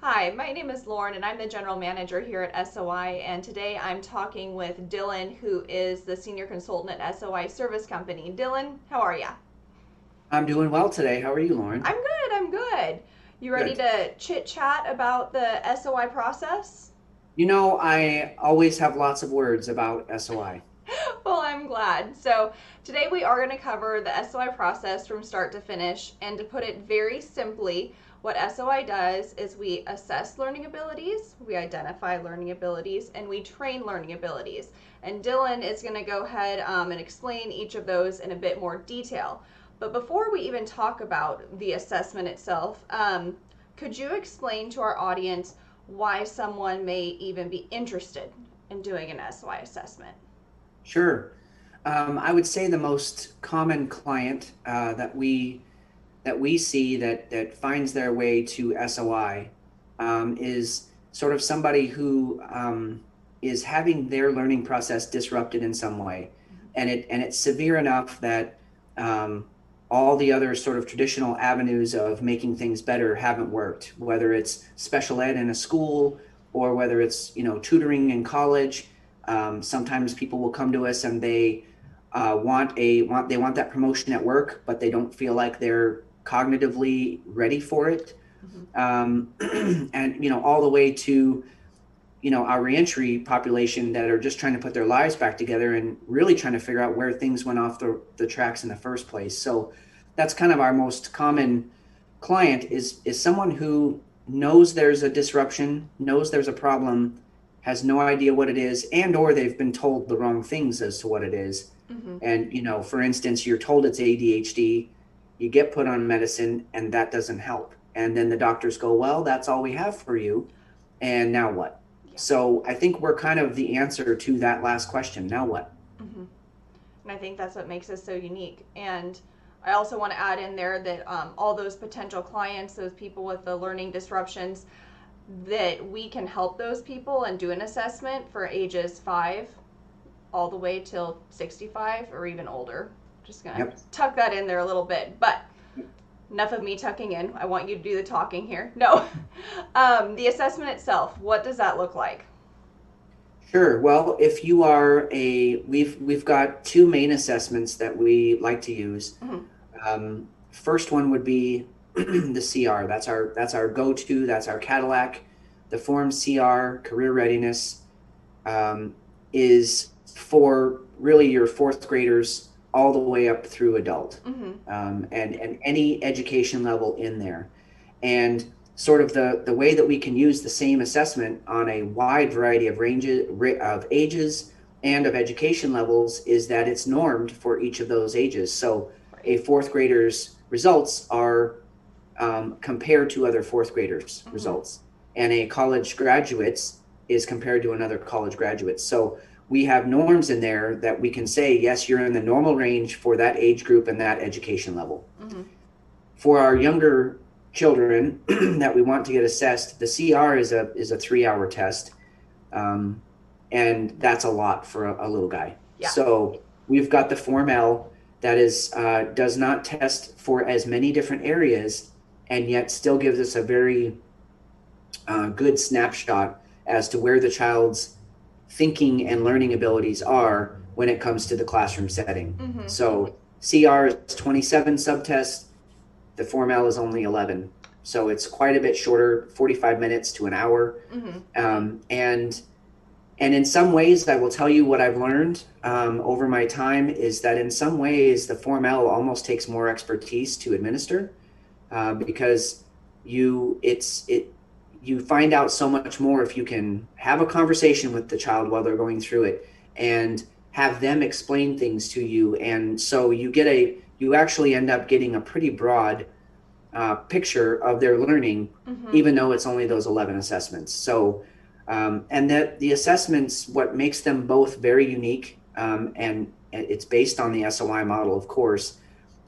Hi, my name is Lauren and I'm the general manager here at SOI. And today I'm talking with Dylan, who is the senior consultant at SOI Service Company. Dylan, how are ya? I'm doing well today. How are you, Lauren? I'm good. You ready Good. to chit chat about the SOI process? I always have lots of words about SOI. Well, I'm glad. So, today we are going to cover the SOI process from start to finish. And to put it very simply, what SOI does is we assess learning abilities, we identify learning abilities, and we train learning abilities. And Dylan is going to go ahead and explain each of those in a bit more detail. But before we even talk about the assessment itself, could you explain to our audience why someone may even be interested in doing an SOI assessment? Sure. I would say the most common client that we see that finds their way to SOI is sort of somebody who is having their learning process disrupted in some way, and it's severe enough that um, all the other sort of traditional avenues of making things better haven't worked. Whether it's special ed in a school or whether it's tutoring in college. Sometimes people will come to us and they want that promotion at work, but they don't feel like they're cognitively ready for it. Mm-hmm. And all the way to our reentry population that are just trying to put their lives back together and really trying to figure out where things went off the tracks in the first place. So that's kind of our most common client is someone who knows there's a disruption, knows there's a problem, has no idea what it is, and or they've been told the wrong things as to what it is. Mm-hmm. And for instance, you're told it's ADHD, you get put on medicine, and that doesn't help. And then the doctors go, well, that's all we have for you. And now what? Yeah. So I think we're kind of the answer to that last question. Now what? Mm-hmm. And I think that's what makes us so unique. And I also want to add in there that all those potential clients, those people with the learning disruptions, that we can help those people and do an assessment for ages 5 all the way till 65 or even older. Just gonna Yep. tuck that in there a little bit. But enough of me tucking in. I want you to do the talking here. No. The assessment itself, what does that look like? Sure. Well, if you are we've got two main assessments that we like to use. Mm-hmm. First one would be the CR. That's our go-to. That's our Cadillac. The form CR, career readiness, is for really your fourth graders all the way up through adult, Mm-hmm. and any education level in there. And sort of the way that we can use the same assessment on a wide variety of ranges of ages and of education levels is that it's normed for each of those ages. So Right. a fourth grader's results are compared to other fourth graders' Mm-hmm. results, and a college graduate's is compared to another college graduate. So we have norms in there that we can say, yes, you're in the normal range for that age group and that education level. Mm-hmm. For our younger children that we want to get assessed, the CR is a 3 hour test, um, and that's a lot for a little guy. Yeah. So we've got the Form L that is does not test for as many different areas, and yet still gives us a very good snapshot as to where the child's thinking and learning abilities are when it comes to the classroom setting. Mm-hmm. So CR is 27 subtests, the Form L is only 11. So it's quite a bit shorter, 45 minutes to an hour. Mm-hmm. And in some ways, I will tell you what I've learned over my time is that in some ways, the Form L almost takes more expertise to administer, because you find out so much more if you can have a conversation with the child while they're going through it and have them explain things to you. And so you actually end up getting a pretty broad picture of their learning, Mm-hmm. even though it's only those 11 assessments. So, and that the assessments, what makes them both very unique, and it's based on the SOI model, of course.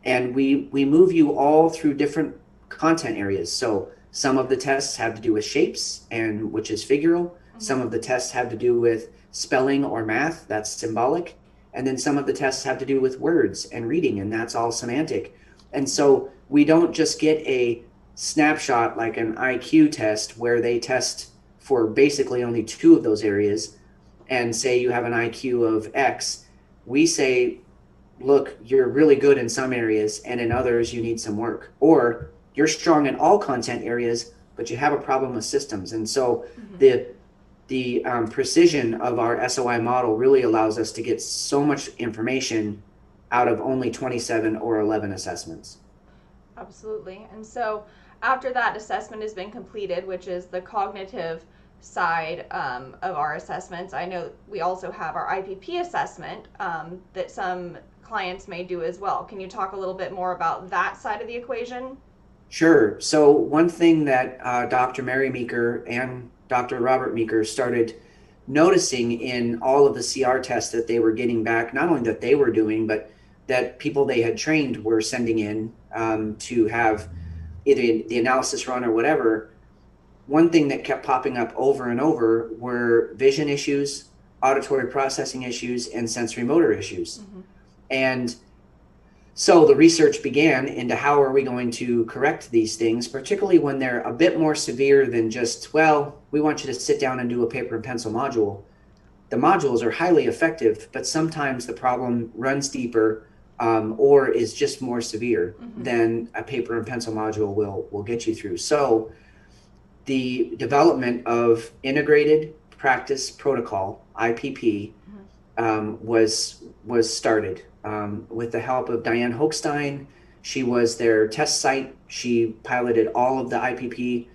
And we move you all through different content areas. So some of the tests have to do with shapes, and which is figural. Mm-hmm. Some of the tests have to do with spelling or math, that's symbolic. And then some of the tests have to do with words and reading, and that's all semantic. And so we don't just get a snapshot like an IQ test where they test for basically only two of those areas and say you have an IQ of X, we say, look, you're really good in some areas and in others you need some work. Or you're strong in all content areas, but you have a problem with systems. And so the precision of our SOI model really allows us to get so much information out of only 27 or 11 assessments. Absolutely. And so after that assessment has been completed, which is the cognitive side of our assessments, I know we also have our IPP assessment that some clients may do as well. Can you talk a little bit more about that side of the equation? Sure. So one thing that Dr. Mary Meeker and Dr. Robert Meeker started noticing in all of the CR tests that they were getting back, not only that they were doing, but that people they had trained were sending in to have either the analysis run or whatever, one thing that kept popping up over and over were vision issues, auditory processing issues, and sensory motor issues. And so the research began into how are we going to correct these things, particularly when they're a bit more severe than just, well, we want you to sit down and do a paper and pencil module. The modules are highly effective, but sometimes the problem runs deeper or is just more severe than a paper and pencil module will get you through. So the development of integrated practice protocol, IPP, was started with the help of Diane Hochstein. She was their test site. She piloted all of the IPP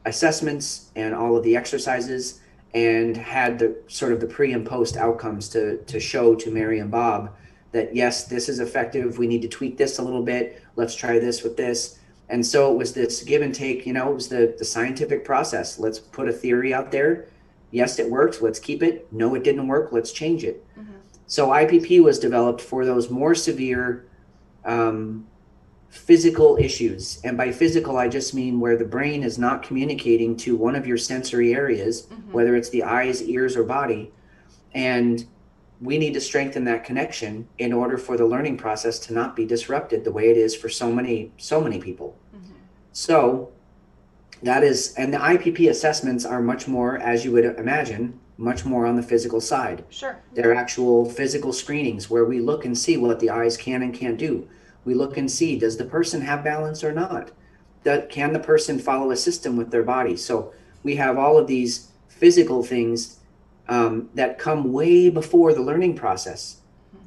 assessments and all of the exercises, and had the sort of the pre and post outcomes to show to Mary and Bob that yes, this is effective. We need to tweak this a little bit. Let's try this with this. And so it was this give and take, it was the scientific process. Let's put a theory out there. Yes, it worked. Let's keep it. No, it didn't work. Let's change it. So IPP was developed for those more severe physical issues. And by physical, I just mean where the brain is not communicating to one of your sensory areas, whether it's the eyes, ears, or body. And we need to strengthen that connection in order for the learning process to not be disrupted the way it is for so many people. So that is, and the IPP assessments are much more, as you would imagine, much more on the physical side. Sure. They're actual physical screenings where we look and see what the eyes can and can't do. We look and see, does the person have balance or not? Can the person follow a system with their body? So we have all of these physical things that come way before the learning process.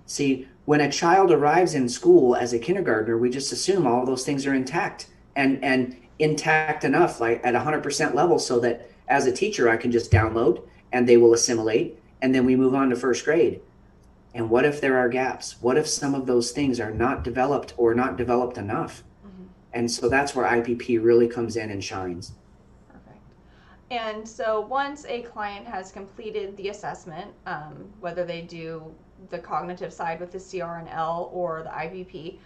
See, when a child arrives in school as a kindergartner, we just assume all those things are intact and intact enough, like at 100% level, so that as a teacher, I can just download and they will assimilate, and then we move on to first grade. And what if there are gaps? What if some of those things are not developed or not developed enough? And so that's where IPP really comes in and shines. And so once a client has completed the assessment, whether they do the cognitive side with the CR and L or the IPP,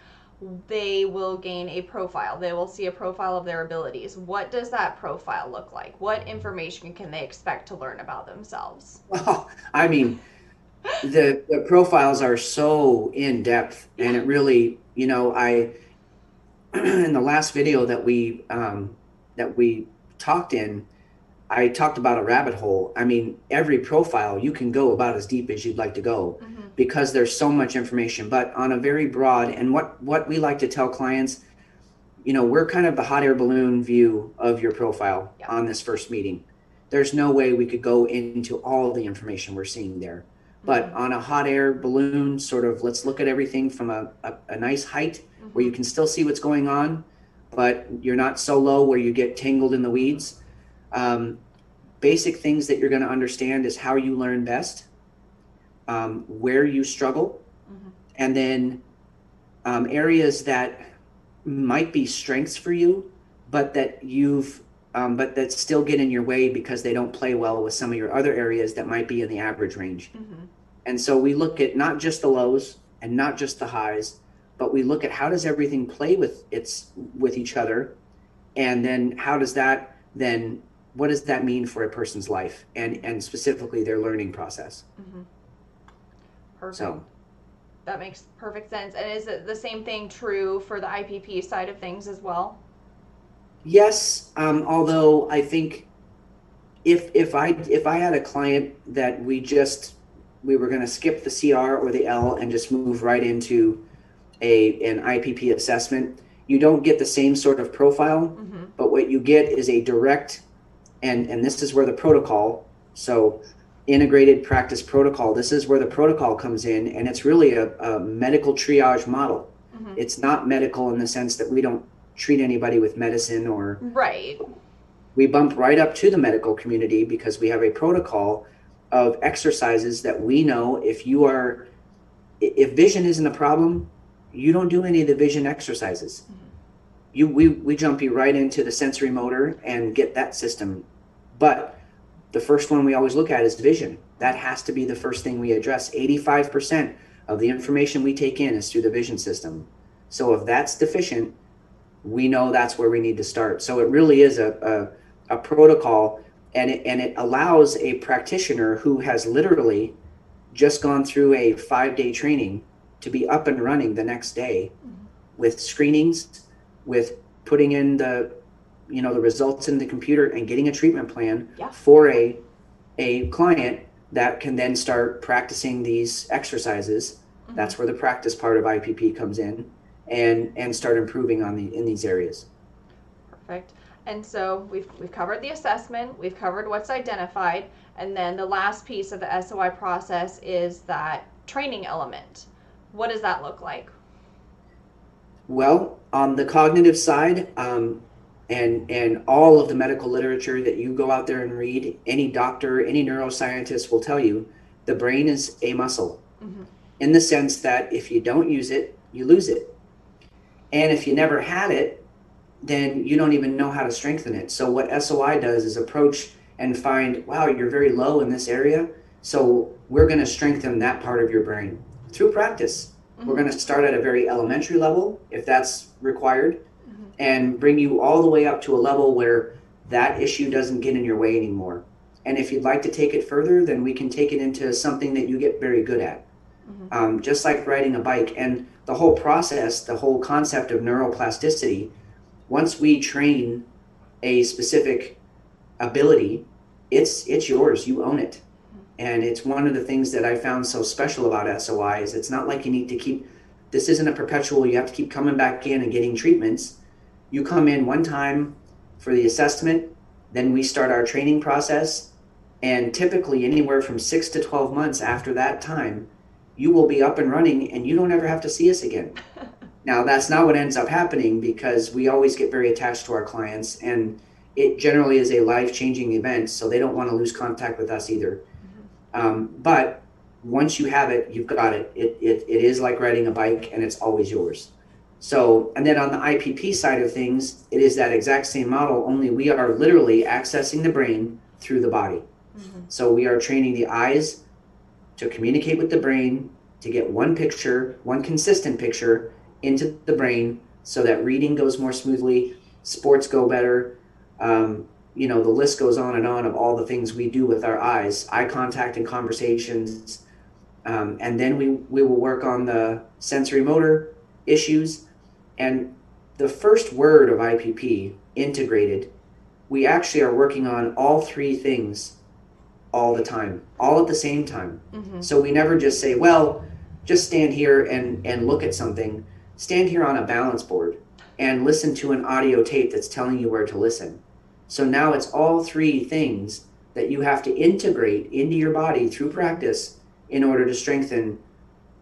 they will gain a profile. They will see a profile of their abilities. What does that profile look like? What information can they expect to learn about themselves? Well, I mean, the profiles are so in depth, and it really, I in the last video that we talked in, I talked about a rabbit hole. I mean, every profile you can go about as deep as you'd like to go because there's so much information, but on a very broad, and what we like to tell clients, we're kind of the hot air balloon view of your profile on this first meeting. There's no way we could go into all the information we're seeing there. But on a hot air balloon, sort of, let's look at everything from a nice height where you can still see what's going on, but you're not so low where you get tangled in the weeds. Basic things that you're going to understand is how you learn best, where you struggle, and then areas that might be strengths for you, but that but that still get in your way because they don't play well with some of your other areas that might be in the average range. And so we look at not just the lows and not just the highs, but we look at how does everything play with each other, and then what does that mean for a person's life and specifically their learning process? Perfect. So that makes perfect sense. And is it the same thing true for the IPP side of things as well? Yes, although I think if I had a client that we were going to skip the CR or the L and just move right into an IPP assessment, you don't get the same sort of profile, but what you get is a direct, and this is where the protocol, so integrated practice protocol, this is where the protocol comes in, and it's really a medical triage model. It's not medical in the sense that we don't treat anybody with medicine, or Right. we bump right up to the medical community because we have a protocol of exercises that we know if vision isn't a problem, you don't do any of the vision exercises. We jump you right into the sensory motor and get that system. But the first one we always look at is vision. That has to be the first thing we address. 85% of the information we take in is through the vision system. So if that's deficient, we know that's where we need to start. So it really is a protocol, and it allows a practitioner who has literally just gone through a 5-day training to be up and running the next day with screenings, with putting in the results in the computer and getting a treatment plan for a client that can then start practicing these exercises. That's where the practice part of IPP comes in, and start improving in these areas. Perfect. And so we've covered the assessment, we've covered what's identified, and then the last piece of the SOI process is that training element. What does that look like? Well, on the cognitive side, and all of the medical literature that you go out there and read, any doctor, any neuroscientist will tell you the brain is a muscle, in the sense that if you don't use it, you lose it. And if you never had it, then you don't even know how to strengthen it. So what SOI does is approach and find, wow, you're very low in this area, so we're going to strengthen that part of your brain through practice. We're going to start at a very elementary level, if that's required, and bring you all the way up to a level where that issue doesn't get in your way anymore. And if you'd like to take it further, then we can take it into something that you get very good at. Just like riding a bike. And the whole process, the whole concept of neuroplasticity, once we train a specific ability, it's yours, you own it. And it's one of the things that I found so special about SOI is it's not like you need to this isn't a perpetual, you have to keep coming back in and getting treatments. You come in one time for the assessment, then we start our training process, and typically anywhere from 6 to 12 months after that time, you will be up and running and you don't ever have to see us again. Now, that's not what ends up happening, because we always get very attached to our clients, and it generally is a life-changing event, so they don't want to lose contact with us either. But once you have it, you've got it. It is like riding a bike, and it's always yours. So, and then on the IPP side of things, it is that exact same model, only we are literally accessing the brain through the body. So we are training the eyes to communicate with the brain, to get one consistent picture into the brain, so that reading goes more smoothly, sports go better. The list goes on and on of all the things we do with our eyes, eye contact and conversations. And then we will work on the sensory motor issues. And the first word of IPP, integrated, we actually are working on all three things all the time, all at the same time. So we never just say, well, just stand here and look at something. Stand here on a balance board and listen to an audio tape that's telling you where to listen. So now it's all three things that you have to integrate into your body through practice in order to strengthen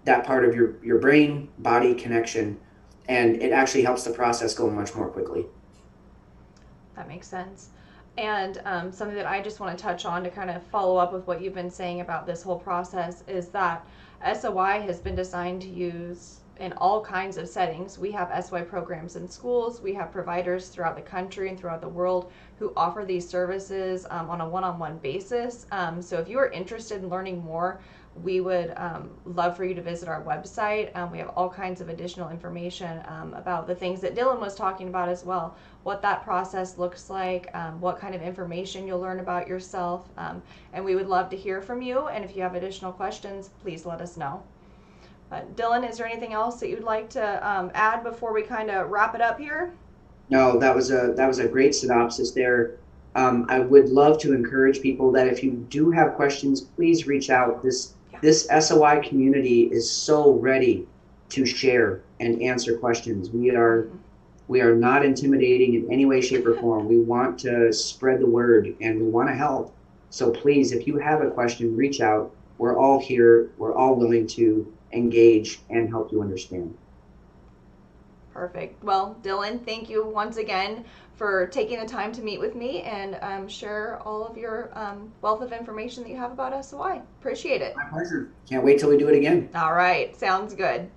that part of your brain body connection, and it actually helps the process go much more quickly. That makes sense. And something that I just want to touch on to kind of follow up with what you've been saying about this whole process is that SOI has been designed to use in all kinds of settings. We have SOI programs in schools. We have providers throughout the country and throughout the world who offer these services on a one-on-one basis. So if you are interested in learning more, we would love for you to visit our website. We have all kinds of additional information about the things that Dylan was talking about as well, what that process looks like, what kind of information you'll learn about yourself, and we would love to hear from you. And if you have additional questions, please let us know. Dylan, is there anything else that you'd like to add before we kind of wrap it up here? No, that was a great synopsis there. I would love to encourage people that if you do have questions, please reach out. Yeah. This SOI community is so ready to share and answer questions. We are not intimidating in any way, shape, or form. We want to spread the word and we want to help. So please, if you have a question, reach out. We're all here. We're all willing to engage and help you understand. Perfect. Well, Dylan, thank you once again for taking the time to meet with me and share all of your wealth of information that you have about SOI. Appreciate it. My pleasure. Can't wait till we do it again. All right. Sounds good.